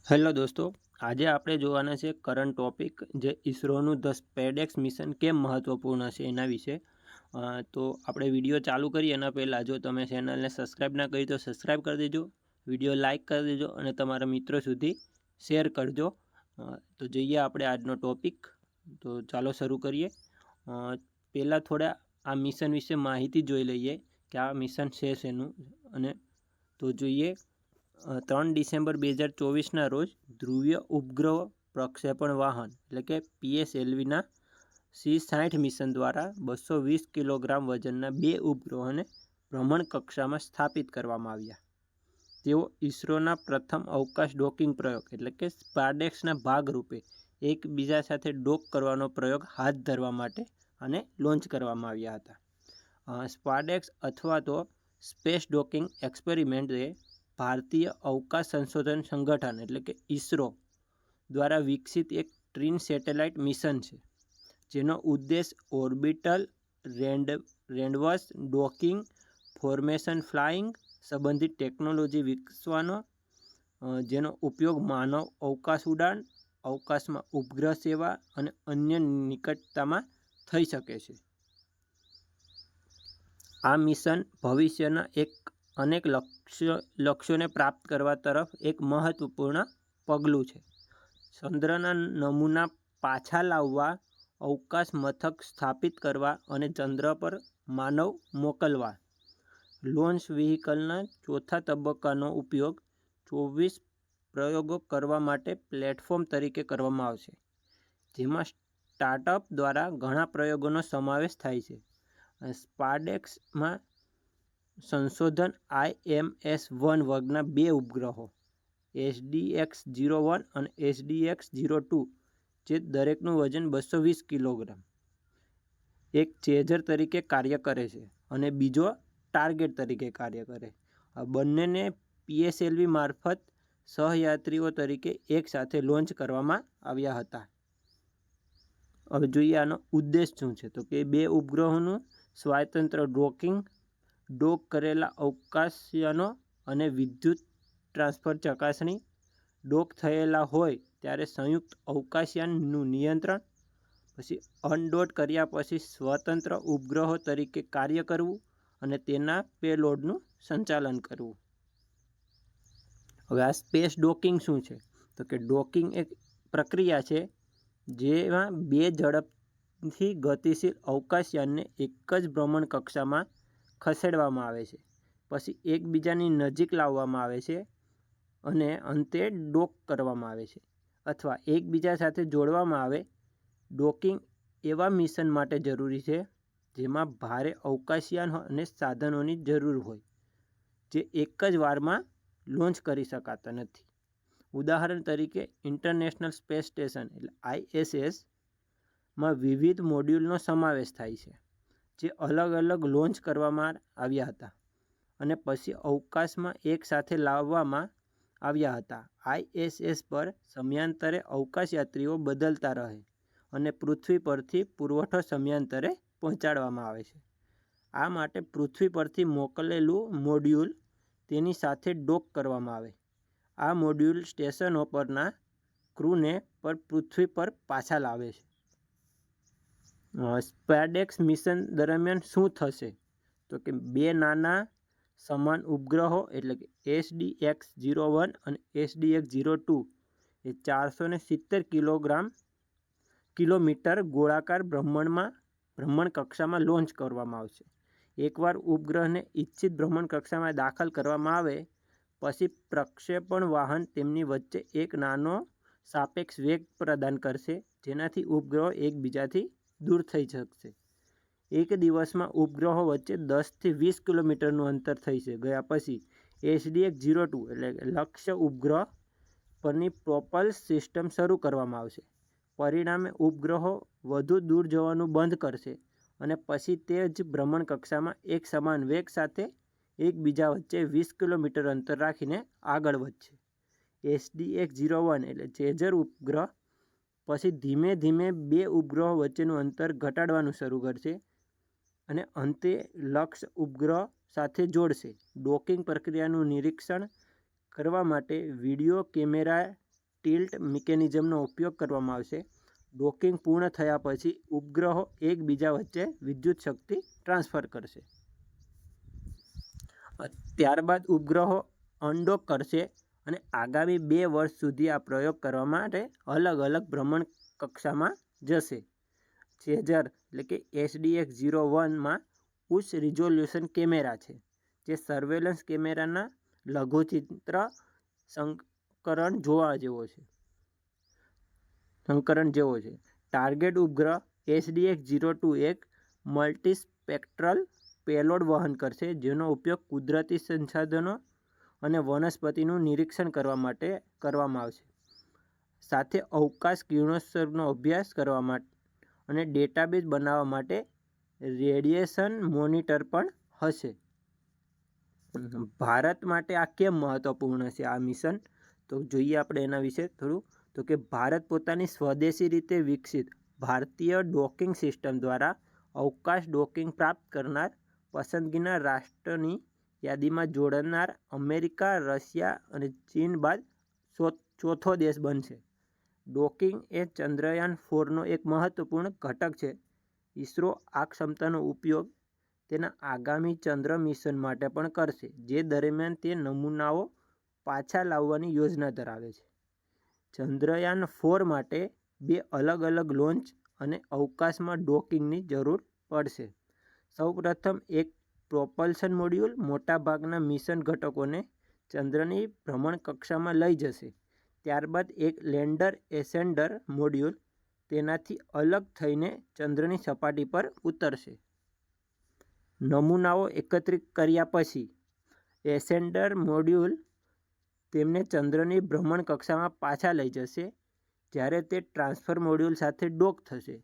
Hello દોસ્તો, આજે આપણે જોવાના છે કરંટ ટોપિક જે ઇસરોનું ધ સ્પેડેક્સ મિશન કેમ મહત્વપૂર્ણ છે એના વિશે. તો આપણે વિડીયો ચાલુ કરીએ એના પહેલાં જો તમે ચેનલને સબસ્ક્રાઈબ ના કરી તો સબસ્ક્રાઈબ કરી દેજો, વિડીયો લાઇક કરી દેજો અને તમારા મિત્રો સુધી શેર કરજો. તો જોઈએ આપણે આજનો ટોપિક. તો ચાલો શરૂ કરીએ. પહેલાં થોડા આ મિશન વિશે માહિતી જોઈ લઈએ કે આ મિશન છે શેનું. અને તો જોઈએ 3 ડિસેમ્બર 2024ના રોજ ધ્રુવીય ઉપગ્રહ પ્રક્ષેપણ વાહન એટલે કે PSLVના C-60 મિશન દ્વારા 220 કિલોગ્રામ વજનના 2 ઉપગ્રહોને ભ્રમણ કક્ષામાં સ્થાપિત કરવામાં આવ્યા. તેઓ ઇસરોના પ્રથમ અવકાશ ડોકિંગ પ્રયોગ એટલે કે સ્પાર્ડેક્સના ભાગરૂપે એકબીજા સાથે ડોક કરવાનો પ્રયોગ હાથ ધરવા માટે અને લોન્ચ કરવામાં આવ્યા હતા. સ્પાર્ડેક્સ અથવા તો સ્પેસ ડોકિંગ એક્સપેરિમેન્ટ એ ભારતીય અવકાશ સંશોધન સંગઠન એટલે કે ઇસરો દ્વારા વિકસિત એક ટ્રીન સેટેલાઇટ મિશન છે, જેનો ઉદ્દેશ ઓર્બિટલ રેન્ડવર્સ ડોકિંગ, ફોર્મેશન ફ્લાઇંગ સંબંધિત ટેકનોલોજી વિકસાવવાનો, જેનો ઉપયોગ માનવ અવકાશ ઉડાન, અવકાશમાં ઉપગ્રહ સેવા અને અન્ય નિકટતામાં થઈ શકે છે. આ મિશન ભવિષ્યના અનેક લક્ષ્યોને પ્રાપ્ત કરવા તરફ એક મહત્વપૂર્ણ પગલું છે. ચંદ્રના નમૂના પાછા લાવવા, અવકાશ મથક સ્થાપિત કરવા અને ચંદ્ર પર માનવ મોકલવા. લોન્ચ વ્હીકલના ચોથા તબક્કાનો ઉપયોગ 24 પ્રયોગો કરવા માટે પ્લેટફોર્મ તરીકે કરવામાં આવશે, જેમાં સ્ટાર્ટઅપ દ્વારા ઘણા પ્રયોગોનો સમાવેશ થાય છે. સ્પાર્ડેક્સમાં સંશોધન IMS-1 વર્ગના 2 ઉપગ્રહો SDX-01 અને SDX-02, જે દરેકનું વજન 220 કિલોગ્રામ, એક ચેઝર તરીકે કાર્ય કરે છે અને બીજો ટાર્ગેટ તરીકે કાર્ય કરે. આ બંનેને PSLV મારફત સહયાત્રીઓ તરીકે એકસાથે લોન્ચ કરવામાં આવ્યા હતા. હવે જોઈએ આનો ઉદ્દેશ શું છે. તો કે 2 ઉપગ્રહોનું સ્વાતંત્ર્ય ડોકિંગ, ડોક કરેલા અવકાશયાનો અને વિદ્યુત ટ્રાન્સફર ચકાસણી, ડોક થયેલા હોય ત્યારે સંયુક્ત અવકાશયાનનું નિયંત્રણ, પછી અનડોટ કર્યા પછી સ્વતંત્ર ઉપગ્રહો તરીકે કાર્ય કરવું અને તેના પેલોડનું સંચાલન કરવું. હવે આ સ્પેસ ડોકિંગ શું છે. તો કે ડોકિંગ એક પ્રક્રિયા છે જેમાં 2 ઝડપથી ગતિશીલ અવકાશયાનને એક જ ભ્રમણ કક્ષામાં ખસેડવામાં આવે છે, પછી એકબીજાની નજીક લાવવામાં આવે છે અને અંતે ડોક કરવામાં આવે છે અથવા એકબીજા સાથે જોડવામાં આવે. ડોકિંગ એવા મિશન માટે જરૂરી છે જેમાં ભારે અવકાશયાન અને સાધનોની જરૂર હોય, જે એક જ વારમાં લોન્ચ કરી શકાતા નથી. ઉદાહરણ તરીકે ઇન્ટરનેશનલ સ્પેસ સ્ટેશન એટલે ISS-માં વિવિધ મોડ્યુલનો સમાવેશ થાય છે, જે અલગ અલગ લોન્ચ કરવામાં આવ્યા હતા અને પછી અવકાશમાં એકસાથે લાવવામાં આવ્યા હતા. ISS પર સમયાંતરે અવકાશયાત્રીઓ બદલતા રહે અને પૃથ્વી પરથી પુરવઠો સમયાંતરે પહોંચાડવામાં આવે છે. આ માટે પૃથ્વી પરથી મોકલેલું મોડ્યુલ તેની સાથે ડોક કરવામાં આવે. આ મોડ્યુલ સ્ટેશનો પરના ક્રૂને પર પૃથ્વી પર પાછા લાવે છે. સ્પાર્ડેક્સ મિશન દરમિયાન શું થશે. તો કે 2 નાના સમાન ઉપગ્રહો એટલે કે SDX-01 અને SDX-02 એ 470 કિલોમીટર ગોળાકાર ભ્રમણ કક્ષામાં લોન્ચ કરવામાં આવશે. એકવાર ઉપગ્રહને ઇચ્છિત ભ્રમણ કક્ષામાં દાખલ કરવામાં આવે પછી પ્રક્ષેપણ વાહન તેમની વચ્ચે એક નાનો સાપેક્ષ વેગ પ્રદાન કરશે, જેનાથી ઉપગ્રહો એકબીજાથી દૂર થઈ શકશે. એક દિવસમાં ઉપગ્રહો વચ્ચે 10થી 20 કિલોમીટરનું અંતર થઈ ગયા પછી SDX-02 એટલે લક્ષ્ય ઉપગ્રહ પરની પ્રોપલ્સ સિસ્ટમ શરૂ કરવામાં આવશે. પરિણામે ઉપગ્રહો વધુ દૂર જવાનું બંધ કરશે અને પછી તે જ ભ્રમણ કક્ષામાં એક સમાન વેગ સાથે એકબીજા વચ્ચે 20 કિલોમીટર અંતર રાખીને આગળ વધશે. SDX-01 એટલે ચેઝર ઉપગ્રહ પછી ધીમે ધીમે 2 ઉપગ્રહો વચ્ચેનું અંતર ઘટાડવાનું શરૂ કરશે અને અંતે લક્ષ્ય ઉપગ્રહ સાથે જોડશે. ડોકિંગ પ્રક્રિયાનું નિરીક્ષણ કરવા માટે વિડીયો કેમેરા ટિલ્ટ મિકેનિઝમનો ઉપયોગ કરવામાં આવશે. ડોકિંગ પૂર્ણ થયા પછી ઉપગ્રહો એકબીજા વચ્ચે વિદ્યુત શક્તિ ટ્રાન્સફર કરશે. ત્યારબાદ ઉપગ્રહો અનડોક કરશે અને આગામી 2 વર્ષ સુધી આ પ્રયોગ કરવા માટે અલગ અલગ ભ્રમણ કક્ષામાં જશે. ચેઝર એટલે કે SDX-01માં ઉચ્ચ રિઝોલ્યુશન કેમેરા છે, જે સર્વેલન્સ કેમેરાના લઘુચિત્ર સંસ્કરણ જેવો છે. ટાર્ગેટ ઉપગ્રહ SDX-02 એક મલ્ટીસ્પેક્ટ્રલ પેલોડ વહન કરશે, જેનો ઉપયોગ કુદરતી સંસાધનો અને વનસ્પતિનું નિરીક્ષણ કરવા માટે કરવામાં આવશે. સાથે અવકાશ કિરણોત્સર્ગનો અભ્યાસ કરવા માટે અને ડેટાબેઝ બનાવવા માટે રેડિયેશન મોનિટર પણ હશે. ભારત માટે આ કેમ મહત્વપૂર્ણ છે આ મિશન? તો જોઈએ આપણે એના વિશે થોડું. તો કે ભારત પોતાની સ્વદેશી રીતે વિકસિત ભારતીય ડોકિંગ સિસ્ટમ દ્વારા અવકાશ ડોકિંગ પ્રાપ્ત કરનાર પસંદગીના રાષ્ટ્રની યાદીમાં જોડાનાર અમેરિકા, રશિયા અને ચીન બાદ ચોથો દેશ બનશે. ડોકિંગ એ ચંદ્રયાન-4નો એક મહત્વપૂર્ણ ઘટક છે. ઇસરો આ ક્ષમતાનો ઉપયોગ તેના આગામી ચંદ્ર મિશન માટે પણ કરશે, જે દરમિયાન તે નમૂનાઓ પાછા લાવવાની યોજના ધરાવે છે. ચંદ્રયાન-4 માટે 2 અલગ અલગ લોન્ચ અને અવકાશમાં ડોકિંગની જરૂર પડશે. સૌપ્રથમ એક પ્રોપલ્શન મોડ્યુલ મોટાભાગના મિશન ઘટકોને ચંદ્રની ભ્રમણકક્ષામાં લઈ જશે. ત્યારબાદ એક લેન્ડર એસેન્ડર મોડ્યુલ તેનાથી અલગ થઈને ચંદ્રની સપાટી પર ઉતરશે. નમૂનાઓ એકત્રિત કર્યા પછી એસેન્ડર મોડ્યુલ તેમને ચંદ્રની ભ્રમણકક્ષામાં પાછા લઈ જશે, જ્યારે તે ટ્રાન્સફર મોડ્યુલ સાથે ડોક થશે.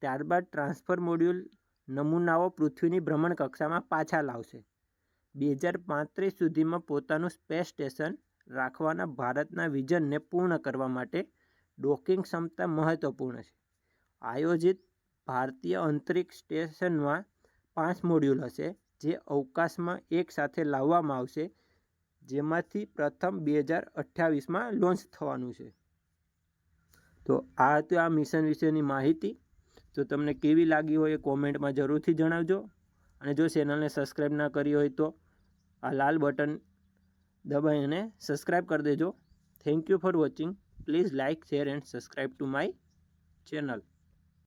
ત્યારબાદ ટ્રાન્સફર મોડ્યુલ નમૂનાઓ પૃથ્વીની ભ્રમણકક્ષામાં પાછા લાવશે. 2035 સુધીમાં પોતાનું સ્પેસ સ્ટેશન રાખવાના ભારતના વિઝનને પૂર્ણ કરવા માટે ડોકિંગ ક્ષમતા મહત્વપૂર્ણ છે. આયોજિત ભારતીય અંતરિક્ષ સ્ટેશનમાં 5 મોડ્યુલ હશે, જે અવકાશમાં એક સાથે લાવવામાં આવશે, જેમાંથી પ્રથમ 2028માં લોન્ચ થવાનું છે. તો આ હતી આ મિશન વિશેની માહિતી. તો તમને કેવી લાગી હોય એ કોમેન્ટમાં જરૂરથી જણાવજો. અને જો ચેનલને સબસ્ક્રાઈબ ના કરી હોય તો આ લાલ બટન દબાવીને સબસ્ક્રાઈબ કરી દેજો. Thank you for watching. Please like, share and subscribe to my channel.